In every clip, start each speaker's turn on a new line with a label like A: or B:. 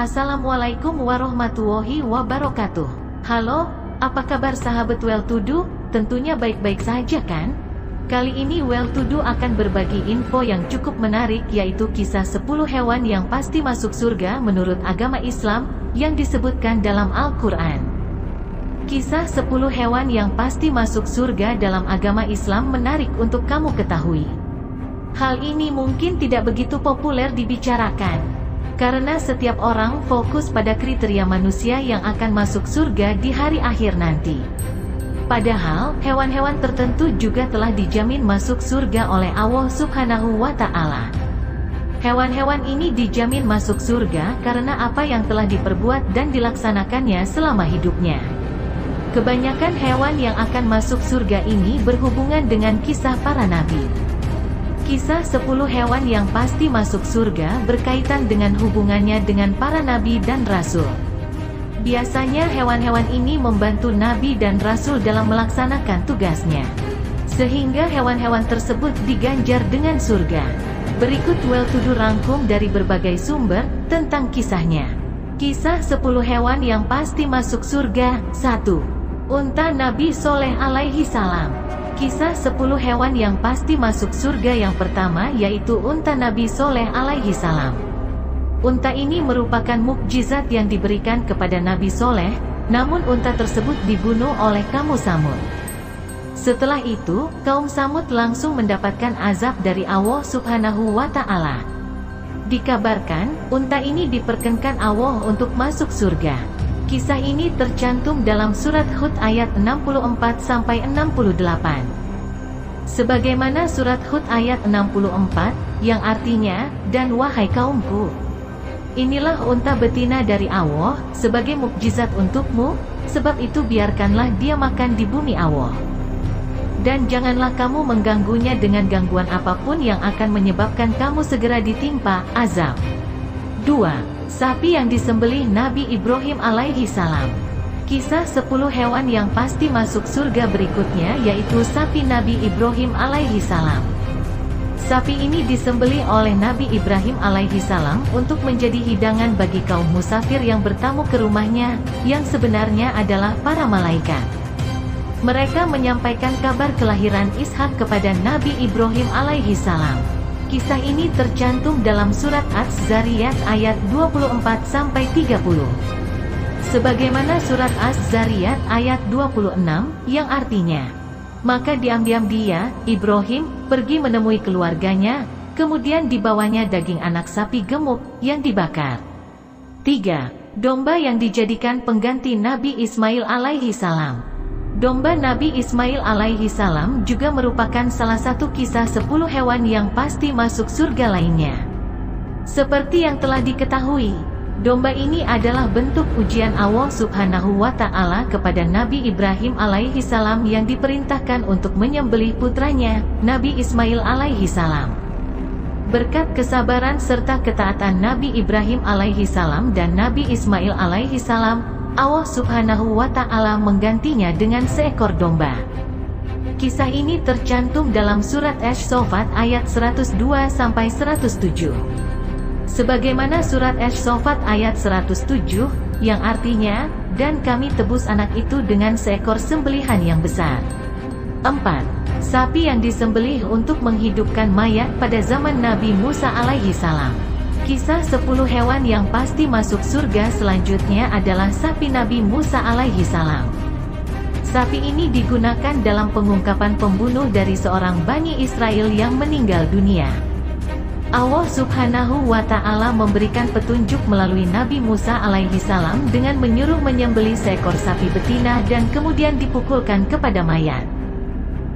A: Assalamualaikum warahmatullahi wabarakatuh. Halo, apa kabar sahabat Well To Do? Tentunya baik-baik saja kan? Kali ini Well To Do akan berbagi info yang cukup menarik, yaitu kisah 10 hewan yang pasti masuk surga menurut agama Islam yang disebutkan dalam Al-Quran. Kisah 10 hewan yang pasti masuk surga dalam agama Islam menarik untuk kamu ketahui. Hal ini mungkin tidak begitu populer dibicarakan, karena setiap orang fokus pada kriteria manusia yang akan masuk surga di hari akhir nanti. Padahal, hewan-hewan tertentu juga telah dijamin masuk surga oleh Allah Subhanahu wa Ta'ala. Hewan-hewan ini dijamin masuk surga karena apa yang telah diperbuat dan dilaksanakannya selama hidupnya. Kebanyakan hewan yang akan masuk surga ini berhubungan dengan kisah para nabi. Kisah 10 hewan yang pasti masuk surga berkaitan dengan hubungannya dengan para nabi dan rasul. Biasanya hewan-hewan ini membantu nabi dan rasul dalam melaksanakan tugasnya, sehingga hewan-hewan tersebut diganjar dengan surga. Berikut Well To Do rangkum dari berbagai sumber tentang kisahnya. Kisah 10 hewan yang pasti masuk surga. 1. Unta Nabi Soleh alaihi salam. Kisah 10 hewan yang pasti masuk surga yang pertama yaitu unta Nabi Soleh alaihi salam. Unta ini merupakan mukjizat yang diberikan kepada Nabi Soleh, namun unta tersebut dibunuh oleh kaum Samud. Setelah itu, kaum Samud langsung mendapatkan azab dari Allah Subhanahu wa Ta'ala. Dikabarkan, unta ini diperkenankan Allah untuk masuk surga. Kisah ini tercantum dalam surat Hud ayat 64-68. Sebagaimana surat Hud ayat 64, yang artinya, "Dan wahai kaumku, inilah unta betina dari Allah, sebagai mukjizat untukmu, sebab itu biarkanlah dia makan di bumi Allah. Dan janganlah kamu mengganggunya dengan gangguan apapun yang akan menyebabkan kamu segera ditimpa azab." 2. Sapi yang disembelih Nabi Ibrahim alaihi salam. Kisah 10 hewan yang pasti masuk surga berikutnya yaitu sapi Nabi Ibrahim alaihi salam. Sapi ini disembelih oleh Nabi Ibrahim alaihi salam untuk menjadi hidangan bagi kaum musafir yang bertamu ke rumahnya, yang sebenarnya adalah para malaikat. Mereka menyampaikan kabar kelahiran Ishak kepada Nabi Ibrahim alaihi salam. Kisah ini tercantum dalam surat Az-Zariyat ayat 24-30. Sebagaimana surat Az-Zariyat ayat 26, yang artinya, "Maka diam-diam dia, Ibrahim, pergi menemui keluarganya, kemudian dibawanya daging anak sapi gemuk, yang dibakar." 3. Domba yang dijadikan pengganti Nabi Ismail alaihi salam. Domba Nabi Ismail alaihi salam juga merupakan salah satu kisah 10 hewan yang pasti masuk surga lainnya. Seperti yang telah diketahui, domba ini adalah bentuk ujian Allah Subhanahu wa Ta'ala kepada Nabi Ibrahim alaihi salam yang diperintahkan untuk menyembelih putranya, Nabi Ismail alaihi salam. Berkat kesabaran serta ketaatan Nabi Ibrahim alaihi salam dan Nabi Ismail alaihi salam, Allah Subhanahu wa Ta'ala menggantinya dengan seekor domba. Kisah ini tercantum dalam surat Ash-Shofat ayat 102-107. Sebagaimana surat Ash-Shofat ayat 107, yang artinya, "Dan kami tebus anak itu dengan seekor sembelihan yang besar." 4. Sapi yang disembelih untuk menghidupkan mayat pada zaman Nabi Musa alaihi salam. Kisah 10 hewan yang pasti masuk surga selanjutnya adalah sapi Nabi Musa alaihi salam. Sapi ini digunakan dalam pengungkapan pembunuh dari seorang Bani Israel yang meninggal dunia. Allah Subhanahu wa Ta'ala memberikan petunjuk melalui Nabi Musa alaihi salam dengan menyuruh menyembelih seekor sapi betina dan kemudian dipukulkan kepada mayat.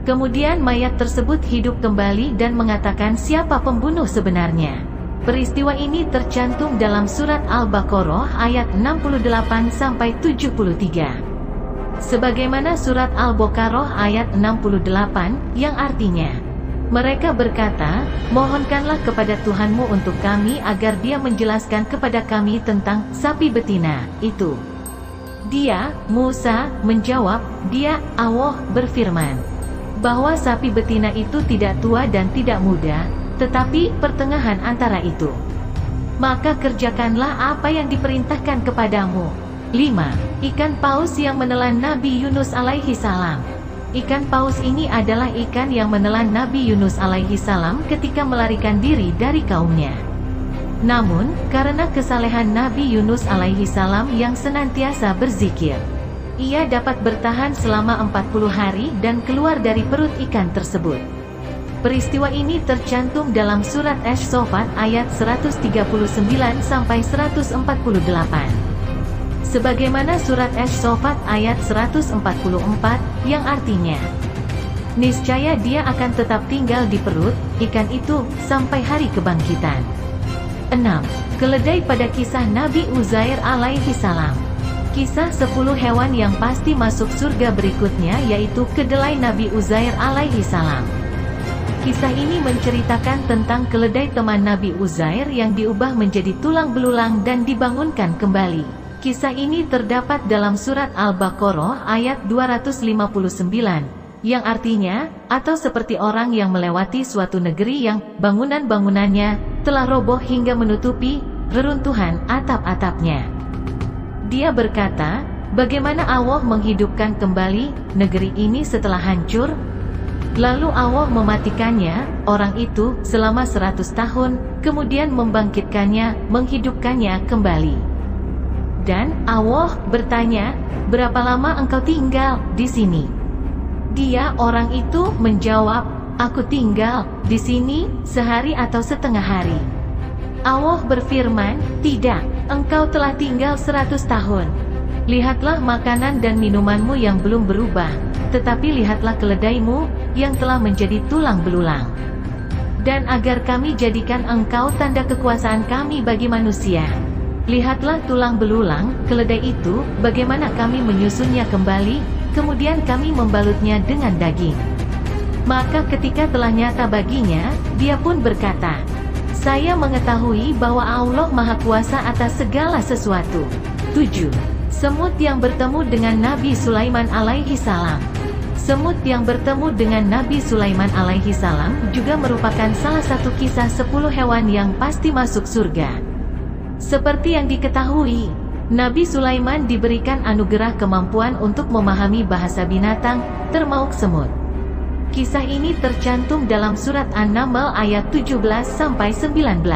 A: Kemudian mayat tersebut hidup kembali dan mengatakan siapa pembunuh sebenarnya. Peristiwa ini tercantum dalam surat Al-Baqarah ayat 68-73. Sebagaimana surat Al-Baqarah ayat 68, yang artinya, mereka berkata, "Mohonkanlah kepada Tuhanmu untuk kami agar dia menjelaskan kepada kami tentang sapi betina itu." Dia, Musa, menjawab, "Dia, Allah, berfirman, bahwa sapi betina itu tidak tua dan tidak muda, tetapi pertengahan antara itu." maka kerjakanlah apa yang diperintahkan kepadamu. 5. Ikan paus yang menelan Nabi Yunus alaihi salam. Ikan paus ini adalah ikan yang menelan Nabi Yunus alaihi salam ketika melarikan diri dari kaumnya. Namun, karena kesalehan Nabi Yunus alaihi salam yang senantiasa berzikir, ia dapat bertahan selama 40 hari dan keluar dari perut ikan tersebut. Peristiwa ini tercantum dalam surat Asy-Syaffat ayat 139-148. Sebagaimana surat Asy-Syaffat ayat 144, yang artinya, niscaya dia akan tetap tinggal di perut ikan itu sampai hari kebangkitan. 6. Keledai pada kisah Nabi Uzair alaihi salam. Kisah 10 hewan yang pasti masuk surga berikutnya yaitu kedelai Nabi Uzair alaihi salam. Kisah ini menceritakan tentang keledai teman Nabi Uzair yang diubah menjadi tulang belulang dan dibangunkan kembali. Kisah ini terdapat dalam surat Al-Baqarah ayat 259, yang artinya, atau seperti orang yang melewati suatu negeri yang bangunan-bangunannya telah roboh hingga menutupi reruntuhan atap-atapnya. Dia berkata, bagaimana Allah menghidupkan kembali negeri ini setelah hancur? Lalu Allah mematikannya, orang itu, selama 100 tahun, kemudian membangkitkannya, menghidupkannya kembali. Dan Allah bertanya, berapa lama engkau tinggal di sini? Dia, orang itu, menjawab, aku tinggal di sini sehari atau setengah hari. Allah berfirman, tidak, engkau telah tinggal 100 tahun. Lihatlah makanan dan minumanmu yang belum berubah, tetapi lihatlah keledaimu yang telah menjadi tulang belulang. Dan agar kami jadikan engkau tanda kekuasaan kami bagi manusia. Lihatlah tulang belulang, keledai itu, bagaimana kami menyusunnya kembali, kemudian kami membalutnya dengan daging. Maka ketika telah nyata baginya, dia pun berkata, saya mengetahui bahwa Allah Maha Kuasa atas segala sesuatu. 7. Semut yang bertemu dengan Nabi Sulaiman alaihi salam. Semut yang bertemu dengan Nabi Sulaiman alaihi salam juga merupakan salah satu kisah 10 hewan yang pasti masuk surga. Seperti yang diketahui, Nabi Sulaiman diberikan anugerah kemampuan untuk memahami bahasa binatang, termasuk semut. Kisah ini tercantum dalam surat An-Naml ayat 17-19.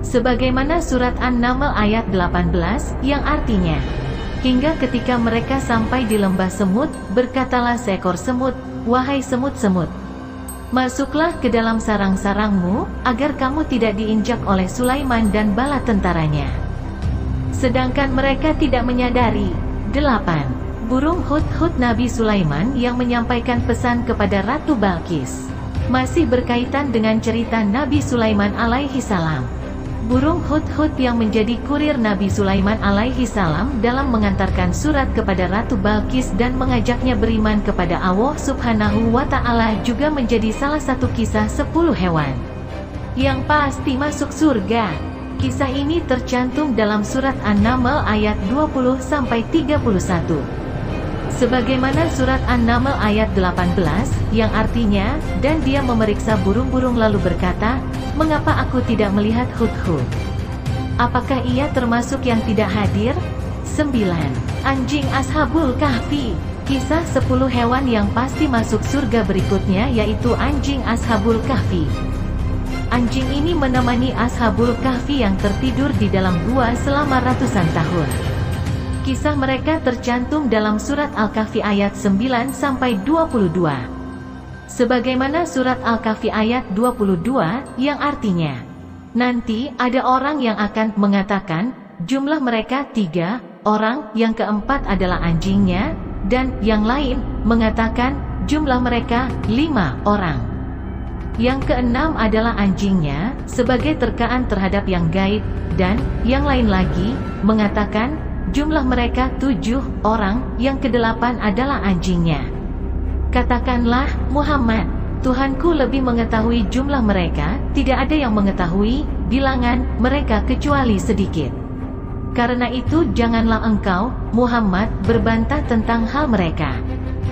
A: Sebagaimana surat An-Naml ayat 18, yang artinya, hingga ketika mereka sampai di lembah semut, berkatalah seekor semut, wahai semut-semut, masuklah ke dalam sarang-sarangmu, agar kamu tidak diinjak oleh Sulaiman dan bala tentaranya. Sedangkan mereka tidak menyadari. 8. Burung hut-hut Nabi Sulaiman yang menyampaikan pesan kepada Ratu Balqis. Masih berkaitan dengan cerita Nabi Sulaiman alaihi salam. Burung hut-hut yang menjadi kurir Nabi Sulaiman alaihi salam dalam mengantarkan surat kepada Ratu Balqis dan mengajaknya beriman kepada Allah subhanahu wa ta'ala juga menjadi salah satu kisah 10 hewan yang pasti masuk surga. Kisah ini tercantum dalam surat An-Naml ayat 20-31. Sebagaimana surat An-Naml ayat 18, yang artinya, dan dia memeriksa burung-burung lalu berkata, mengapa aku tidak melihat hut-hut? Apakah ia termasuk yang tidak hadir? 9. Anjing Ashabul Kahfi. Kisah 10 hewan yang pasti masuk surga berikutnya yaitu anjing Ashabul Kahfi. Anjing ini menemani Ashabul Kahfi yang tertidur di dalam gua selama ratusan tahun. Kisah mereka tercantum dalam surat Al-Kahfi ayat 9-22. Sebagaimana surat Al-Kahfi ayat 22, yang artinya, nanti ada orang yang akan mengatakan, jumlah mereka 3 orang, yang keempat adalah anjingnya, dan yang lain mengatakan, jumlah mereka 5 orang. Yang keenam adalah anjingnya, sebagai terkaan terhadap yang gaib, dan yang lain lagi mengatakan, jumlah mereka 7 orang, yang kedelapan adalah anjingnya. Katakanlah, Muhammad, Tuhanku lebih mengetahui jumlah mereka, tidak ada yang mengetahui bilangan mereka kecuali sedikit. Karena itu janganlah engkau, Muhammad, berbantah tentang hal mereka.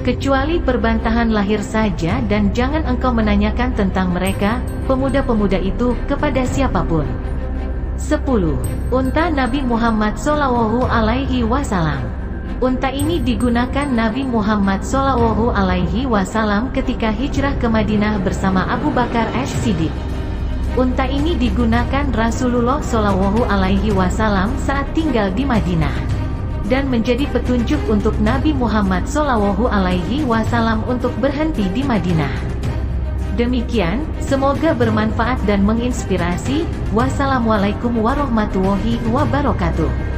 A: Kecuali perbantahan lahir saja dan jangan engkau menanyakan tentang mereka, pemuda-pemuda itu, kepada siapapun. 10. Unta Nabi Muhammad Shallallahu Alaihi Wasallam. Unta ini digunakan Nabi Muhammad Shallallahu Alaihi Wasallam ketika hijrah ke Madinah bersama Abu Bakar As-Siddiq. Unta ini digunakan Rasulullah Shallallahu Alaihi Wasallam saat tinggal di Madinah, dan menjadi petunjuk untuk Nabi Muhammad Shallallahu Alaihi Wasallam untuk berhenti di Madinah. Demikian, semoga bermanfaat dan menginspirasi. Wassalamualaikum warahmatullahi wabarakatuh.